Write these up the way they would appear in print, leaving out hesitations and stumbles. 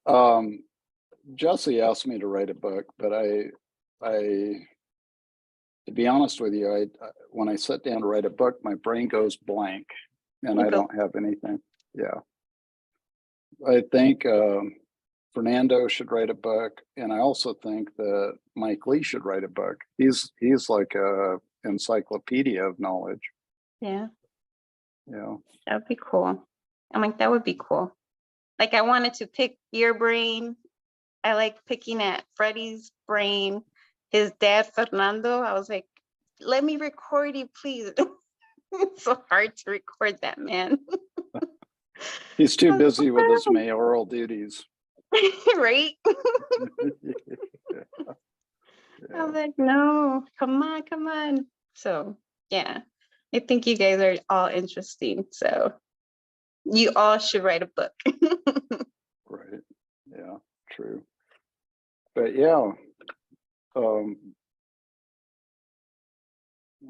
Um, Jesse asked me to write a book, but to be honest with you, when I sit down to write a book, my brain goes blank, and I don't have anything. Yeah, I think Fernando should write a book, and I also think that Mike Lee should write a book. He's like a encyclopedia of knowledge. Yeah. Yeah, That would be cool. I'm like, that would be cool. Like, I wanted to pick your brain. I like picking at Freddie's brain, his dad, Fernando. I was like, let me record you, please. It's so hard to record that man. he's too busy with his mayoral duties. Right? Yeah. I was like, no, come on. So, yeah, I think you guys are all interesting. So, you all should write a book. Right. Yeah, true. But yeah,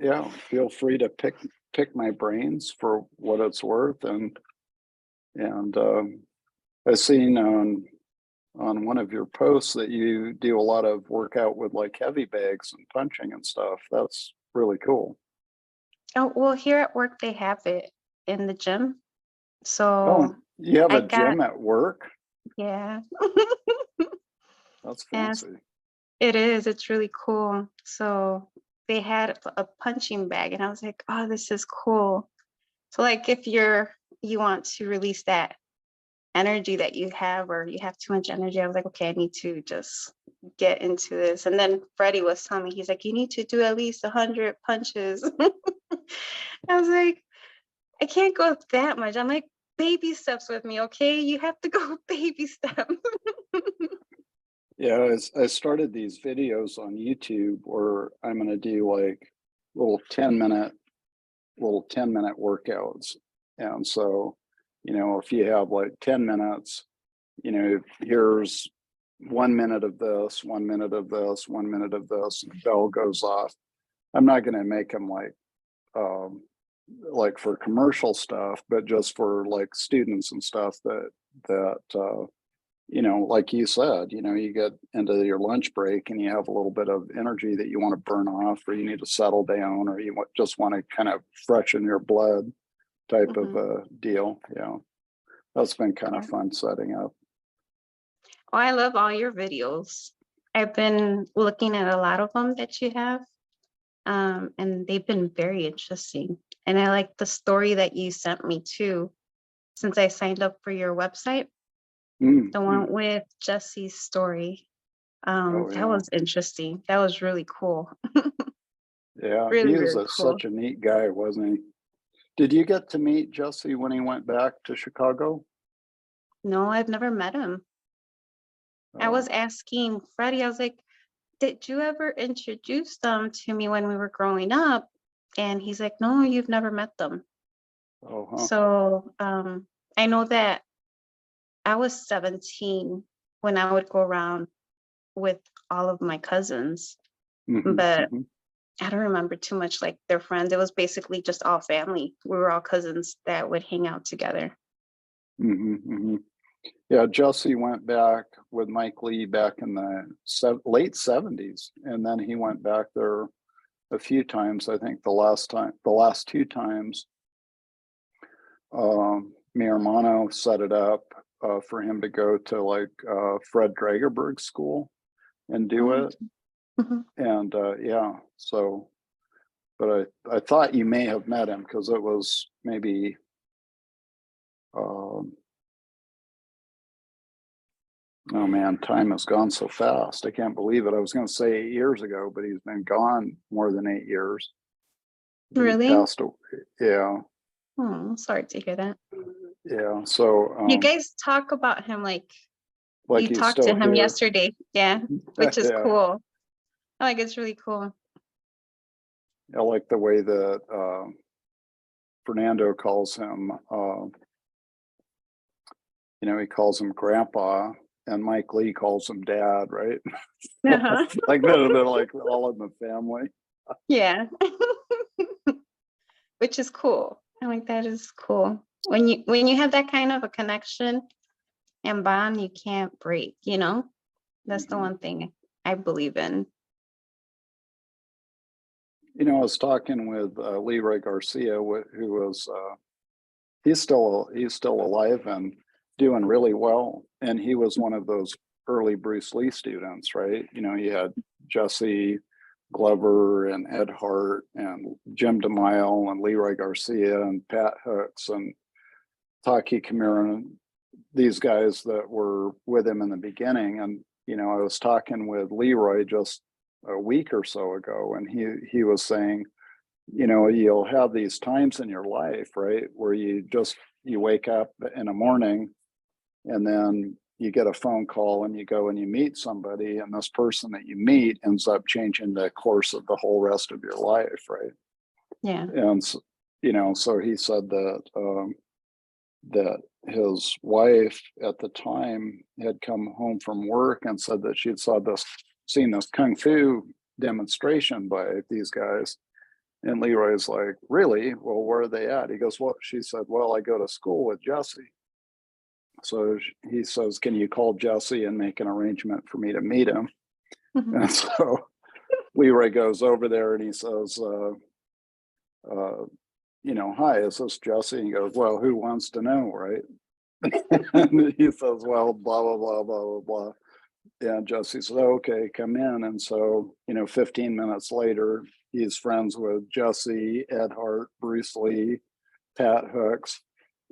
yeah, feel free to pick my brains for what it's worth, and I've seen on one of your posts that you do a lot of workout with like heavy bags and punching and stuff. That's really cool. Oh, well, here at work, they have it in the gym. So, Oh, you have I a gym at work? yeah. That's And fancy. it is, it's really cool. So they had a punching bag, and I was like, oh, this is cool. So like if you want to release that energy that you have, or you have too much energy, I was like, okay, I need to just get into this. And then Freddie was telling me, he's like, you need to do at least 100 punches. I was like, I can't go that much. I'm like, baby steps with me, okay? You have to go baby steps. Yeah, I started these videos on YouTube where I'm going to do like little 10-minute workouts. And so, if you have like 10 minutes, here's 1 minute of this, 1 minute of this, 1 minute of this, and the bell goes off. I'm not going to make them like for commercial stuff, but just for like students and stuff that like you said, you get into your lunch break and you have a little bit of energy that you want to burn off, or you need to settle down, or you just want to kind of freshen your blood type of a deal. Yeah. That's been kind of fun setting up. Oh, I love all your videos. I've been looking at a lot of them that you have, and they've been very interesting. And I like the story that you sent me too, since I signed up for your website, the one with Jesse's story. That was interesting. That was really cool. Yeah, Really, he was really cool. such a neat guy, wasn't he? Did you get to meet Jesse when he went back to Chicago? No, I've never met him. I was asking Freddie, I was like, did you ever introduce them to me when we were growing up? And he's like, no, you've never met them. So I know that I was 17 when I would go around with all of my cousins, but I don't remember too much like their friends. It was basically just all family. We were all cousins that would hang out together. Yeah, Jesse went back with Mike Lee back in the late 70s, and then he went back there a few times. I think the last 2 times, mi hermano set it up for him to go to like Fred Dragerberg's school and do it. And yeah, so, but I thought you may have met him because it was maybe oh man, time has gone so fast. I can't believe it. I was going to say 8 years ago, but he's been gone more than 8 years. Really? He passed away. Yeah. Oh, sorry to hear that. Yeah. So you guys talk about him like you he's talked to him here. yesterday. Yeah, which is cool. Like, it's really cool. I like the way that Fernando calls him. He calls him grandpa, and Mike Lee calls him dad, right? Like they're like all in the family. Yeah. Which is cool. I like that is cool. When you have that kind of a connection, and bond you can't break, you know? That's the one thing I believe in. You know, I was talking with Leroy Garcia, who was he's still alive and doing really well, and he was one of those early Bruce Lee students, right? You know, you had Jesse Glover and Ed Hart and Jim DeMille and Leroy Garcia and Pat Hooks and Taki Kimura, and these guys that were with him in the beginning. And you know, I was talking with Leroy just a week or so ago, and he was saying, you know, you'll have these times in your life, right, where you wake up in the morning and then you get a phone call and you go and you meet somebody, and this person that you meet ends up changing the course of the whole rest of your life, right? Yeah. And you know, so he said that that his wife at the time had come home from work and said that she'd seen this kung fu demonstration by these guys. And Leroy's like, really? Well, where are they at? He goes, well, she said, well, I go to school with Jesse. So he says, can you call Jesse and make an arrangement for me to meet him? Mhm. And so Leroy goes over there and he says, you know, hi, is this Jesse? And he goes, well, who wants to know, right? And he says, well, blah, blah, blah, blah, blah, blah. And Jesse said, oh, okay, come in. And so, you know, 15 minutes later, he's friends with Jesse, Ed Hart, Bruce Lee, Pat Hooks,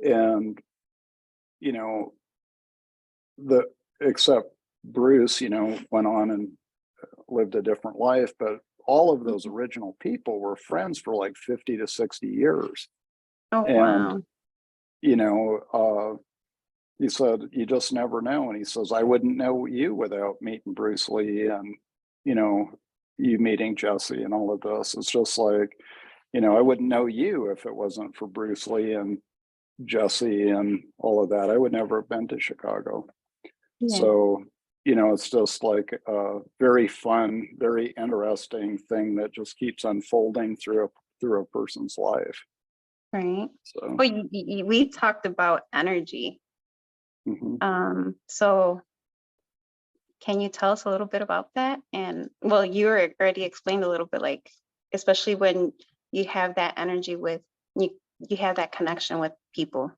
and, you know, except Bruce, you know, went on and lived a different life, but all of those original people were friends for like 50 to 60 years. Oh, And, wow. you know, he said, you just never know. And he says, I wouldn't know you without meeting Bruce Lee and, you know, you meeting Jesse and all of this. It's just like, you know, I wouldn't know you if it wasn't for Bruce Lee and Jesse and all of that. I would never have been to Chicago. Yeah. So, you know, it's just like a very fun, very interesting thing that just keeps unfolding through a person's life. Right. So, Well, we talked about energy. So can you tell us a little bit about that? And well, you already explained a little bit, like, especially when you have that energy with you have that connection with people.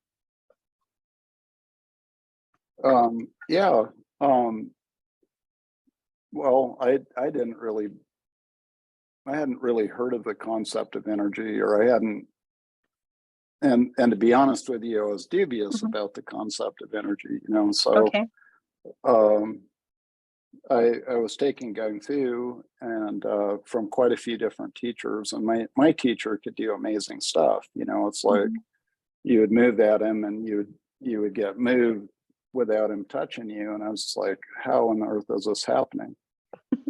yeah. Well, I hadn't really heard of the concept of energy, or I hadn't, and to be honest with you, I was dubious about the concept of energy, you know. So Okay. I was taking Gung Fu and from quite a few different teachers, and my teacher could do amazing stuff. You know, it's like you would move at him and you would get moved without him touching you, and I was like, how on earth is this happening?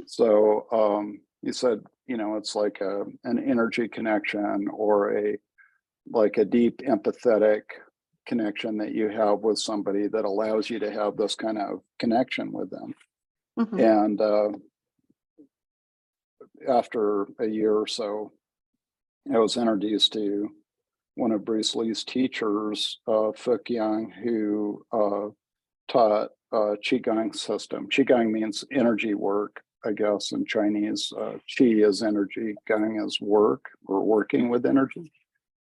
So he said, you know, it's like an energy connection, or a deep empathetic connection that you have with somebody that allows you to have this kind of connection with them. And after a year or so, I was introduced to one of Bruce Lee's teachers, Fook Yeung, who taught Qigong system. Qigong means energy work, I guess, in Chinese. Qi is energy, Gung is work, or working with energy.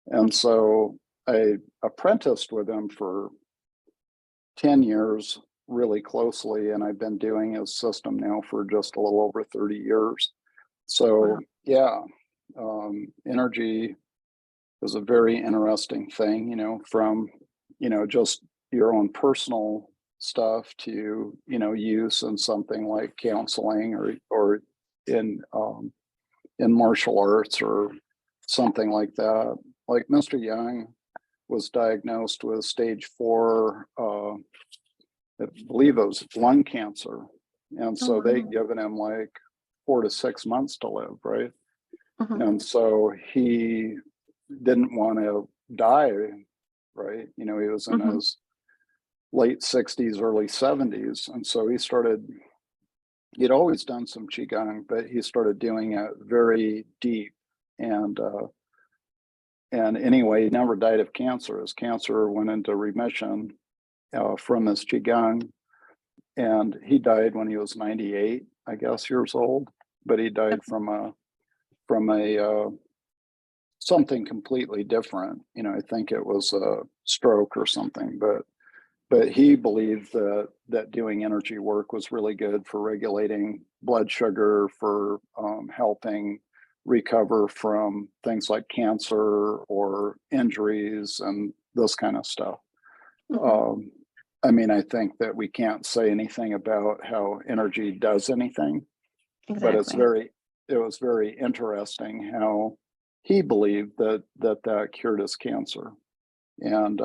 And so I apprenticed with him for 10 years really closely, and I've been doing his system now for just a little over 30 years. So yeah, energy is a very interesting thing, you know, from, you know, just your own personal stuff to, you know, use in something like counseling or in martial arts or something like that. Like Mr. Young was diagnosed with stage 4, I believe it was lung cancer. And so they given him like 4 to 6 months to live, right? And so he didn't want to die, right? You know, he was in his late 60s, early 70s. And so he'd always done some Qigong, but he started doing it very deep. And anyway, he never died of cancer. His cancer went into remission. from his qigong, and he died when he was 98, I guess, years old. But he died from a something completely different. You know, I think it was a stroke or something. But he believed that doing energy work was really good for regulating blood sugar, for helping recover from things like cancer or injuries and this kind of stuff. I mean, I think that we can't say anything about how energy does anything, but it was very interesting how he believed that cured his cancer. And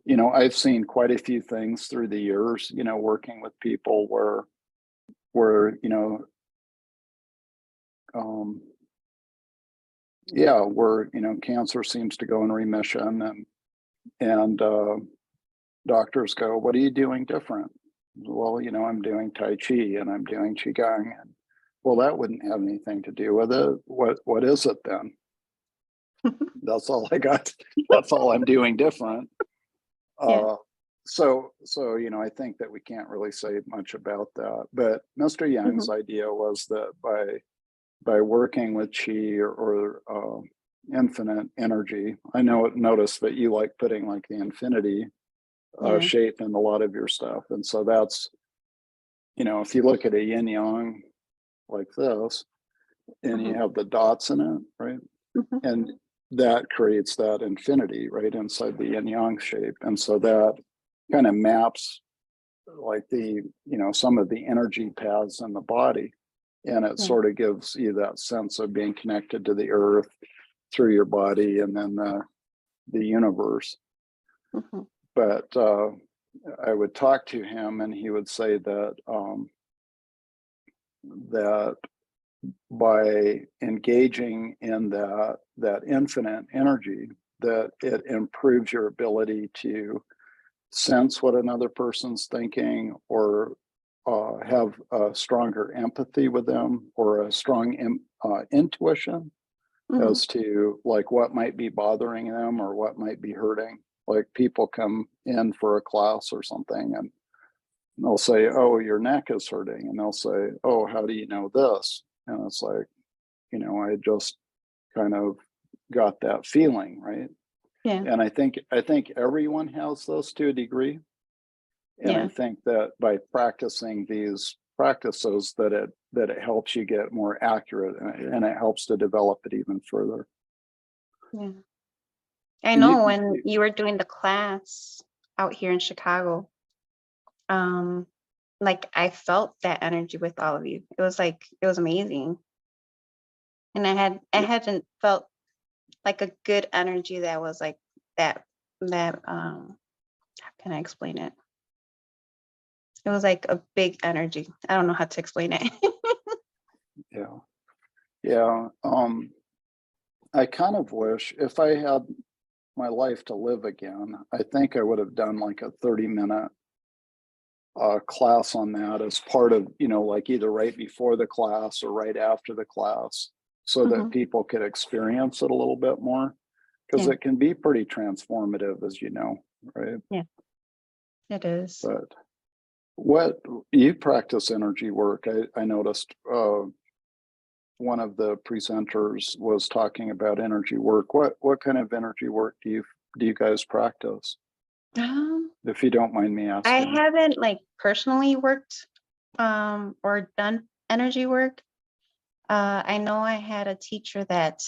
you know, I've seen quite a few things through the years, you know, working with people where you know, where, you know, cancer seems to go in remission, and doctors go, "What are you doing different?" Well, you know, I'm doing Tai Chi and I'm doing Qigong. And, well, that wouldn't have anything to do with it. What is it then? That's all I got. That's all I'm doing different. So, you know, I think that we can't really say much about that. But Mr. Young's idea was that by working with Qi or infinite energy, I noticed that you like putting like the infinity shape in a lot of your stuff. And so that's, you know, if you look at a yin yang like this, and you have the dots in it, right? And that creates that infinity right inside the yin yang shape. And so that kind of maps like the, you know, some of the energy paths in the body. And it sort of gives you that sense of being connected to the earth through your body and then the universe. But I would talk to him and he would say that that by engaging in that infinite energy, that it improves your ability to sense what another person's thinking, or have a stronger empathy with them, or a strong intuition as to like what might be bothering them or what might be hurting. Like people come in for a class or something and they'll say, "Oh, your neck is hurting," and they'll say, "Oh, how do you know this?" And it's like, you know, I just kind of got that feeling, right? And I think everyone has those to a degree. And I think that by practicing these practices that it helps you get more accurate, and it helps to develop it even further. I know when you were doing the class out here in Chicago, like I felt that energy with all of you. It was amazing. And I hadn't felt like a good energy that was like that how can I explain it? It was like a big energy. I don't know how to explain it. I kind of wish if I had my life to live again, I think I would have done like a 30-minute class on that as part of, you know, like either right before the class or right after the class, so that people could experience it a little bit more, because it can be pretty transformative, as you know, right? Yeah, it is. But what you practice energy work, I noticed one of the presenters was talking about energy work. What kind of energy work do you guys practice? If you don't mind me asking. I haven't like personally worked or done energy work. I know I had a teacher that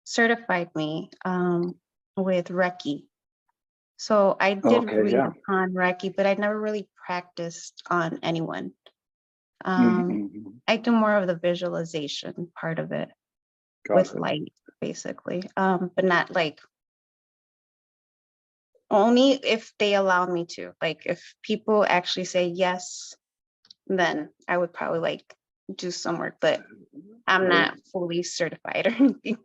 certified me with Reiki. So I did read upon Reiki, but I never really practiced on anyone. I do more of the visualization part of it with light, basically, but not like, only if they allow me to. Like if people actually say yes, then I would probably like do some work, but I'm not fully certified or anything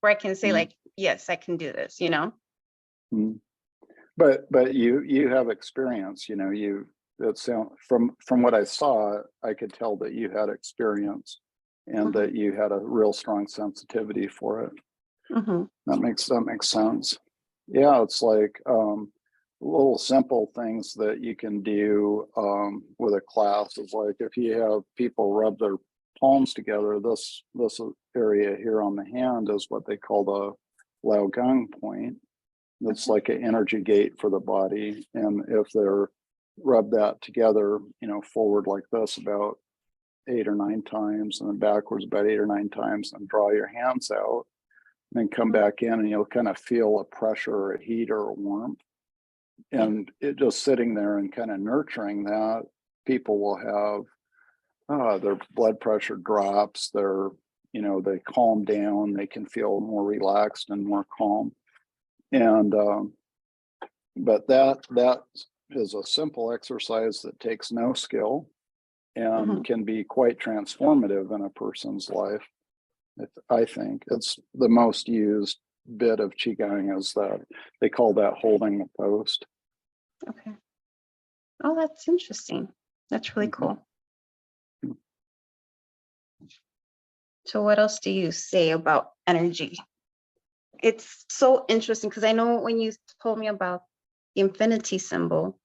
where I can say like, yes, I can do this, you know? But you have experience, you know, from what I saw, I could tell that you had experience and that you had a real strong sensitivity for it. That makes sense. Yeah, it's like little simple things that you can do with a class is like if you have people rub their palms together, this area here on the hand is what they call the Lao Gung point. It's like an energy gate for the body. And if they're rub that together, you know, forward like this about 8 or 9 times, and then backwards about 8 or 9 times, and draw your hands out, and then come back in, and you'll kind of feel a pressure or a heat or a warmth. And it just sitting there and kind of nurturing that, people will have their blood pressure drops, their, you know, they calm down, they can feel more relaxed and more calm. And but that is a simple exercise that takes no skill and can be quite transformative in a person's life. I think it's the most used bit of qigong is that they call that holding the post. Okay. Oh, that's interesting. That's really cool. So what else do you say about energy? It's so interesting because I know when you told me about the infinity symbol,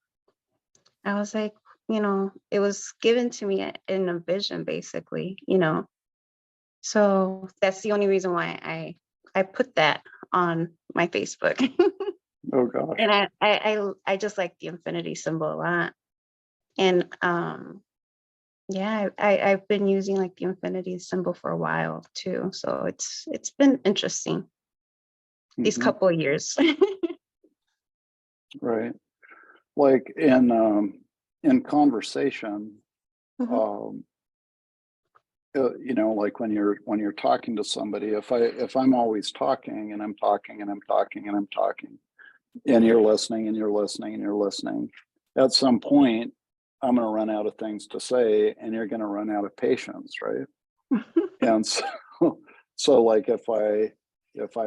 I was like, you know, it was given to me in a vision, basically, you know. So that's the only reason why I put that on my Facebook. Oh gosh. And I just like the infinity symbol a lot. And yeah, I've been using like the infinity symbol for a while too. So it's been interesting these couple of years. Right. Like in conversation, you know, like when you're talking to somebody, if I'm always talking and I'm talking and I'm talking and I'm talking, and you're listening and you're listening and you're listening, at some point I'm going to run out of things to say, and you're going to run out of patience, right? And so like if I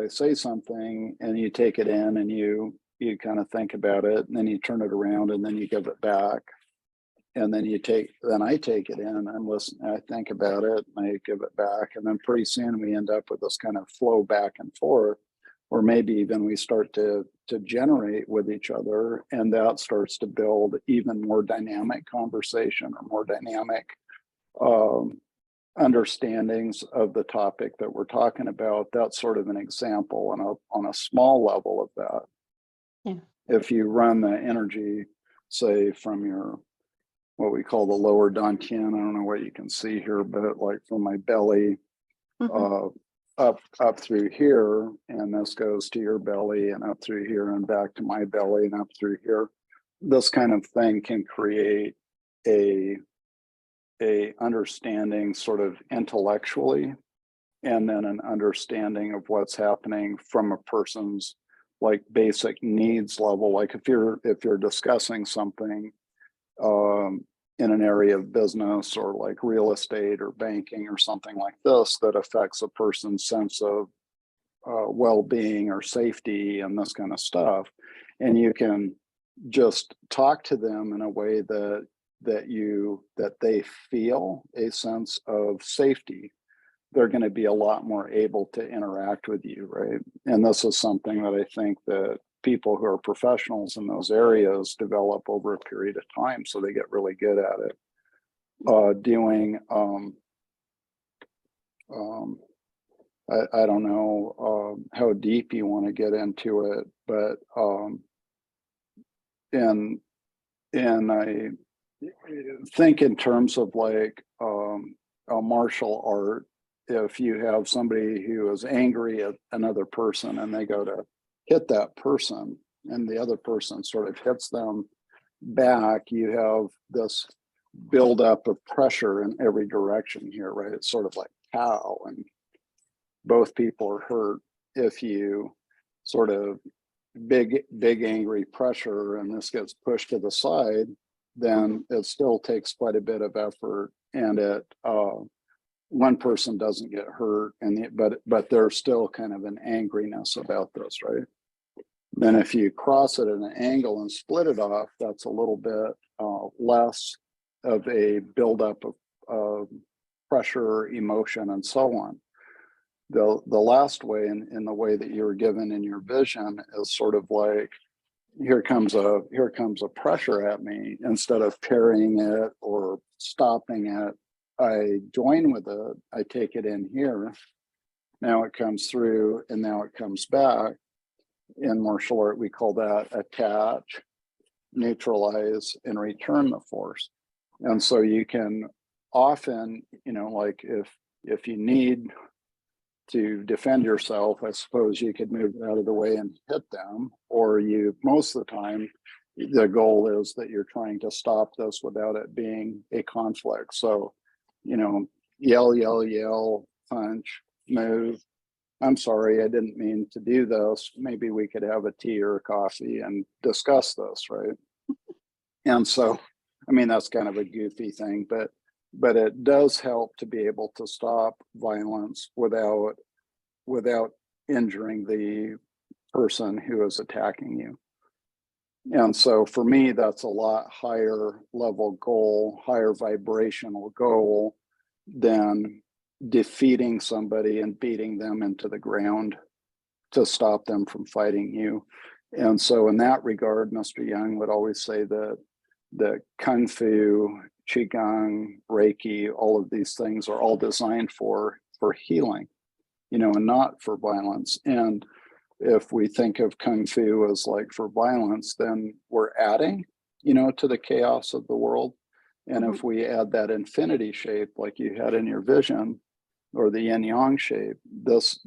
say something and you take it in and you kind of think about it, and then you turn it around and then you give it back, and then I take it in and listen, I think about it and I give it back, and then pretty soon we end up with this kind of flow back and forth, or maybe even we start to generate with each other, and that starts to build even more dynamic conversation or more dynamic understandings of the topic that we're talking about. That's sort of an example on a small level of that. Yeah. If you run the energy, say from your, what we call the lower dantian, I don't know what you can see here, but like from my belly up through here, and this goes to your belly and up through here and back to my belly and up through here. This kind of thing can create a understanding sort of intellectually, and then an understanding of what's happening from a person's like basic needs level. Like if you're discussing something in an area of business or like real estate or banking or something like this that affects a person's sense of well-being or safety and this kind of stuff, and you can just talk to them in a way that they feel a sense of safety, they're going to be a lot more able to interact with you, right? And this is something that I think that people who are professionals in those areas develop over a period of time, so they get really good at it. Doing I don't know how deep you want to get into it, but and I think in terms of like a martial art, if you have somebody who is angry at another person and they go to hit that person and the other person sort of hits them back, you have this buildup of pressure in every direction here, right? It's sort of like pow, and both people are hurt. If you sort of big angry pressure and this gets pushed to the side, then it still takes quite a bit of effort, and it one person doesn't get hurt, and but there's still kind of an angriness about this, right? Then if you cross it at an angle and split it off, that's a little bit less of a buildup of pressure, emotion, and so on. The last way, in the way that you were given in your vision, is sort of like here comes a pressure at me, instead of parrying it or stopping it, I join with it. I take it in here. Now it comes through and now it comes back. In martial art, we call that attach, neutralize, and return the force. And so you can often, like if you need to defend yourself, I suppose you could move out of the way and hit them, or most of the time, the goal is that you're trying to stop this without it being a conflict. So, yell, yell, yell, punch, move. I'm sorry, I didn't mean to do this. Maybe we could have a tea or a coffee and discuss this, right? And so, that's kind of a goofy thing, but it does help to be able to stop violence without injuring the person who is attacking you. And so for me, that's a lot higher level goal, higher vibrational goal than defeating somebody and beating them into the ground to stop them from fighting you. And so in that regard, Mr. Yeung would always say that Kung Fu, Qigong, Reiki, all of these things are all designed for healing, and not for violence. And if we think of Kung Fu as like for violence, then we're adding, to the chaos of the world. And if we add that infinity shape, like you had in your vision, or the yin yang shape, this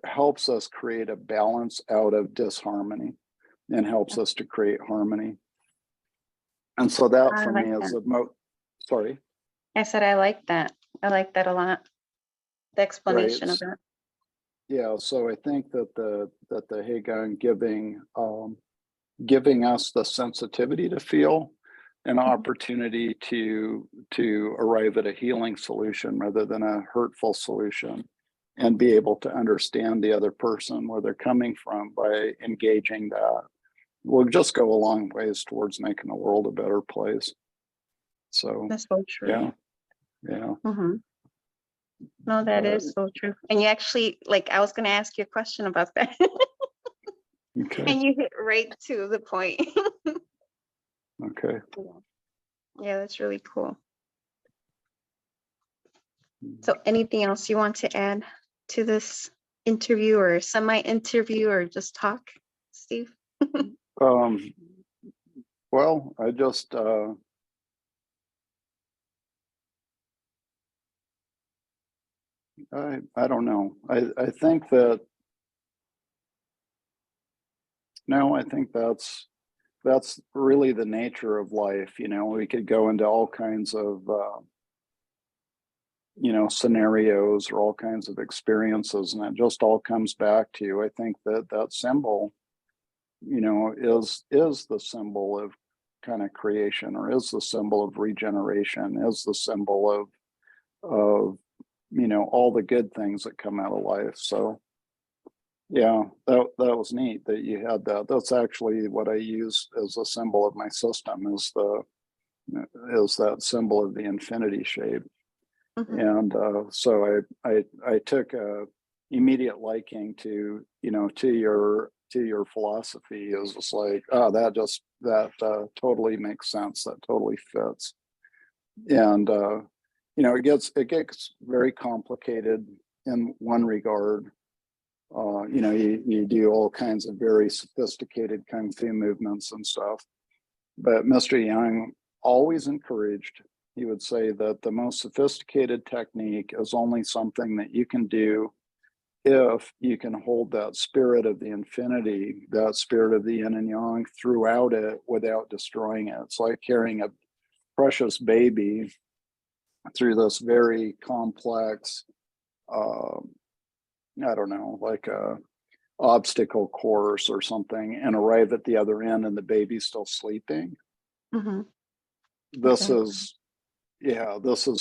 helps us create a balance out of disharmony and helps us to create harmony. And so that for me is sorry. I said, I like that. I like that a lot. The explanation of that. Yeah, so I think that the Hegang giving us the sensitivity to feel, an opportunity to arrive at a healing solution rather than a hurtful solution, and be able to understand the other person, where they're coming from, by engaging that, will just go a long ways towards making the world a better place. So that's so true. Yeah. No, that is so true. And you actually, I was going to ask you a question about that. Okay. And you hit right to the point. Okay. Yeah, that's really cool. So anything else you want to add to this interview, or semi-interview, or just talk, Steve? Well, I just I don't know. I think that no, I think that's really the nature of life. We could go into all kinds of scenarios or all kinds of experiences, and it just all comes back to, I think that symbol, is the symbol of kind of creation, or is the symbol of regeneration, is the symbol of all the good things that come out of life. So yeah, that was neat that you had that. That's actually what I use as a symbol of my system, is that symbol of the infinity shape. And so I took a immediate liking to your philosophy. It was just like, oh, that totally makes sense. That totally fits. And it gets very complicated in one regard. You do all kinds of very sophisticated Kung Fu movements and stuff. But Mr. Yeung always encouraged, he would say that the most sophisticated technique is only something that you can do if you can hold that spirit of the infinity, that spirit of the yin and yang throughout it without destroying it. It's like carrying a precious baby through this very complex, I don't know, like a obstacle course or something, and arrive at the other end and the baby's still sleeping. This is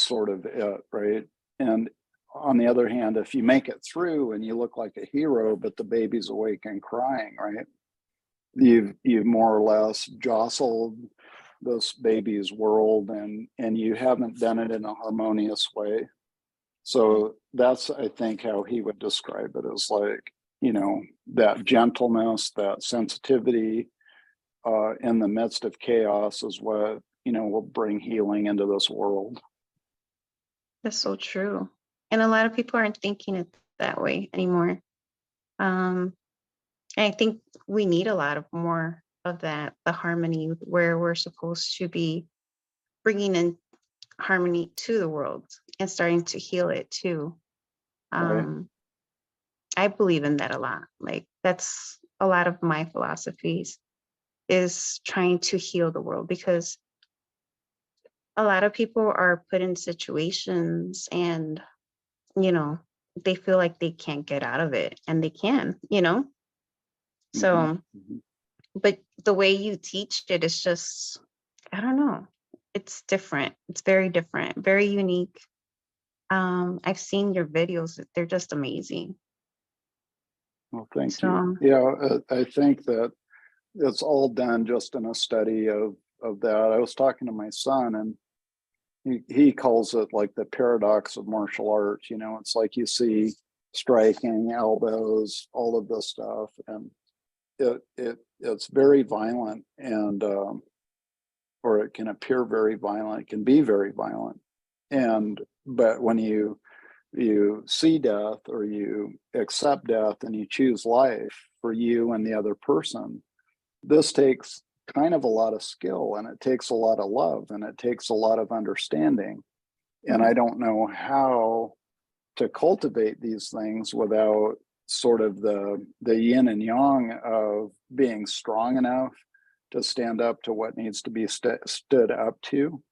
sort of it, right? And on the other hand, if you make it through and you look like a hero, but the baby's awake and crying, right? You've more or less jostled this baby's world, and you haven't done it in a harmonious way. So that's, I think, how he would describe it, as like, that gentleness, that sensitivity in the midst of chaos is what, will bring healing into this world. That's so true. And a lot of people aren't thinking it that way anymore. I think we need a lot of more of that, the harmony where we're supposed to be bringing in harmony to the world and starting to heal it too. Right. I believe in that a lot. Like that's a lot of my philosophies is trying to heal the world, because a lot of people are put in situations and, they feel like they can't get out of it, and they can, So, Mm-hmm. but the way you teach it is just, I don't know. It's different. It's very different, very unique. I've seen your videos. They're just amazing. Well, thank So, you. Yeah, I think that it's all done just in a study of that. I was talking to my son, and he calls it like the paradox of martial arts. It's like you see striking, elbows, all of this stuff, and it's very violent, and or it can appear very violent. It can be very violent, but when you see death, or you accept death, and you choose life for you and the other person, this takes kind of a lot of skill, and it takes a lot of love, and it takes a lot of understanding. And I don't know how to cultivate these things without sort of the yin and yang of being strong enough to stand up to what needs to be stood up to,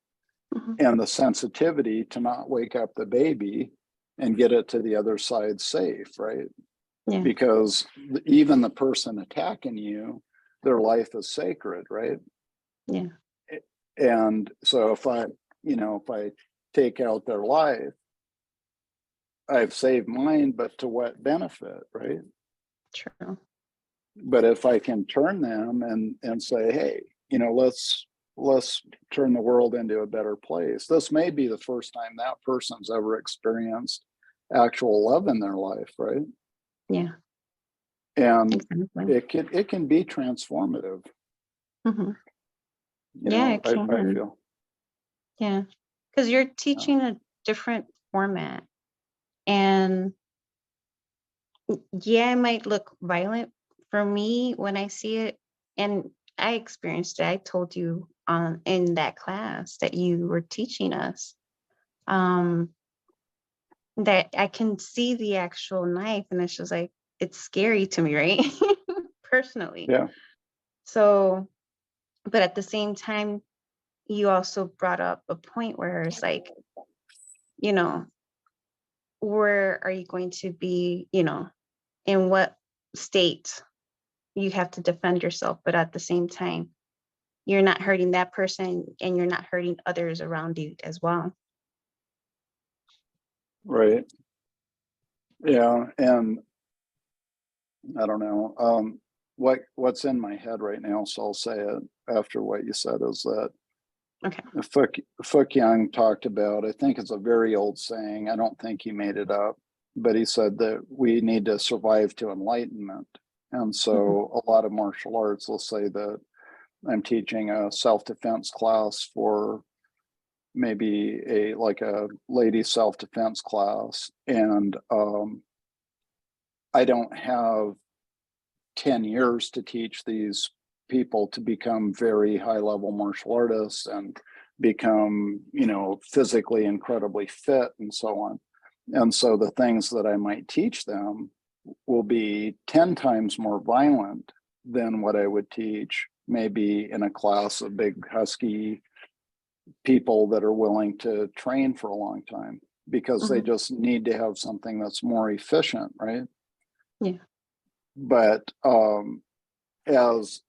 and the sensitivity to not wake up the baby and get it to the other side safe, right? yeah. Because even the person attacking you, their life is sacred, right? Yeah. And so if I take out their life, I've saved mine, but to what benefit, right? True. But if I can turn them and say, hey, let's turn the world into a better place. This may be the first time that person's ever experienced actual love in their life, right? Yeah. And Exactly. it can be transformative. Yeah, it I can. feel. Yeah. Because you're teaching a different format. And yeah, it might look violent for me when I see it. And I experienced it. I told you in that class that you were teaching us, that I can see the actual knife, and it's just like, it's scary to me, right? Personally. Yeah. So, but at the same time, you also brought up a point where it's like, where are you going to be, in what state you have to defend yourself, but at the same time, you're not hurting that person and you're not hurting others around you as well. Right. Yeah. And I don't know. What's in my head right now, so I'll say it after what you said, is that Okay. Fook Yeung talked about, I think it's a very old saying, I don't think he made it up, but he said that we need to survive to enlightenment. And so a lot of martial arts, let's say that I'm teaching a self-defense class for maybe a lady self-defense class, and I don't have 10 years to teach these people to become very high level martial artists and become, physically incredibly fit and so on. And so the things that I might teach them will be 10 times more violent than what I would teach maybe in a class of big husky people that are willing to train for a long time, because they just need to have something that's more efficient, right? Yeah. But as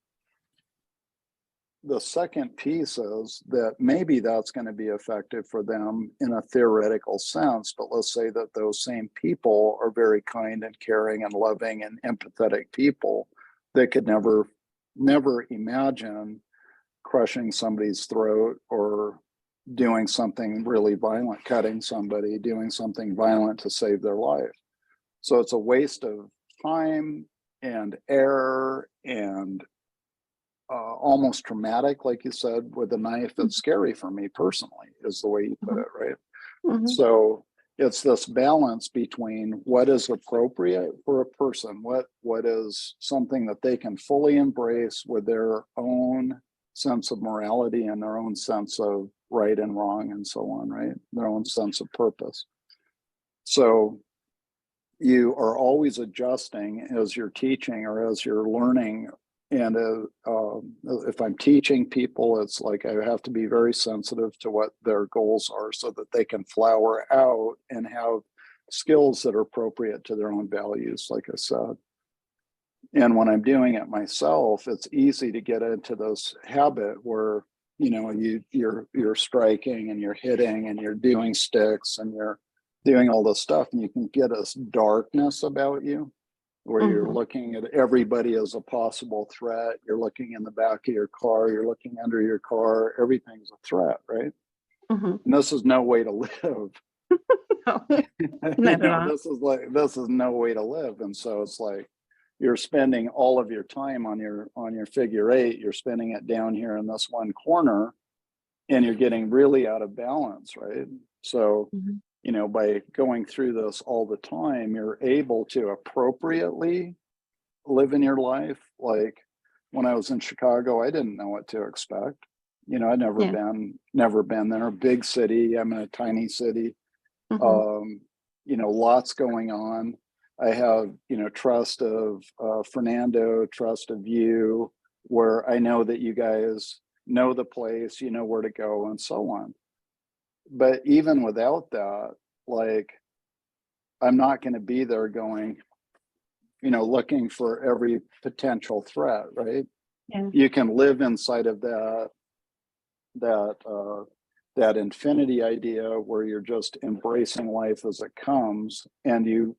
the second piece is that maybe that's going to be effective for them in a theoretical sense, but let's say that those same people are very kind and caring and loving and empathetic people that could never imagine crushing somebody's throat or doing something really violent, cutting somebody, doing something violent to save their life. So it's a waste of time and error and almost traumatic, like you said, with a knife. That's scary for me personally, is the way you put it, right? Mhm. So it's this balance between what is appropriate for a person, what is something that they can fully embrace with their own sense of morality and their own sense of right and wrong and so on, right? Their own sense of purpose. So you are always adjusting as you're teaching or as you're learning. And if I'm teaching people, it's like I have to be very sensitive to what their goals are so that they can flower out and have skills that are appropriate to their own values, like I said. And when I'm doing it myself, it's easy to get into this habit where, you know, you're striking and you're hitting and you're doing sticks and you're doing all this stuff, and you can get this darkness about you where you're looking at everybody as a possible threat. You're looking in the back of your car, you're looking under your car, everything's a threat, right? And this is no way to live. No, You not at know, all. this is no way to live. And so it's like you're spending all of your time on your figure eight, you're spending it down here in this one corner, and you're getting really out of balance, right? So you know, by going through this all the time, you're able to appropriately live in your life. Like when I was in Chicago, I didn't know what to expect. You know, I'd never been there. Big city. I'm in a tiny city. You know, lots going on. I have, you know, trust of Fernando, trust of you, where I know that you guys know the place, you know where to go, and so on. But even without that, like, I'm not going to be there going, you know, looking for every potential threat, right? Yeah. You can live inside of that infinity idea where you're just embracing life as it comes, and you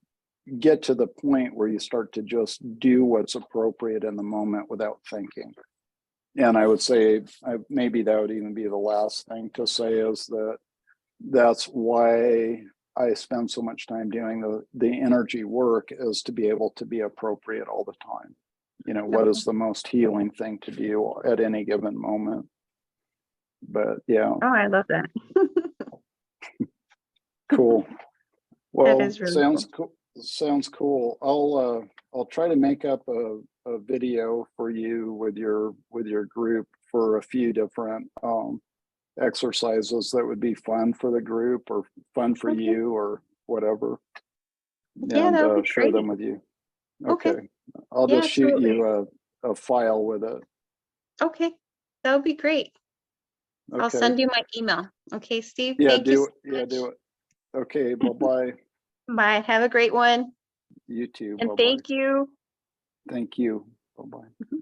get to the point where you start to just do what's appropriate in the moment without thinking. And I would say, maybe that would even be the last thing to say, is that that's why I spend so much time doing the energy work, is to be able to be appropriate all the time. You know, what is the most healing thing to do at any given moment? But yeah. Oh, I love that. Cool. Well, That is really sounds cool. cool. Sounds cool. I'll try to make up a video for you with your group for a few different exercises that would be fun for the group or fun for you or whatever, Yeah, and that would be share great. them with you. Okay. Okay. I'll Yeah, just shoot absolutely. you a file with it. Okay, that would be great. I'll Okay. send you my email. Okay, Steve, Yeah, thank you do so it. Yeah, much. do it. Okay, bye-bye. Bye. Have a great one. You too. And Bye-bye. thank you. Thank you. Bye-bye.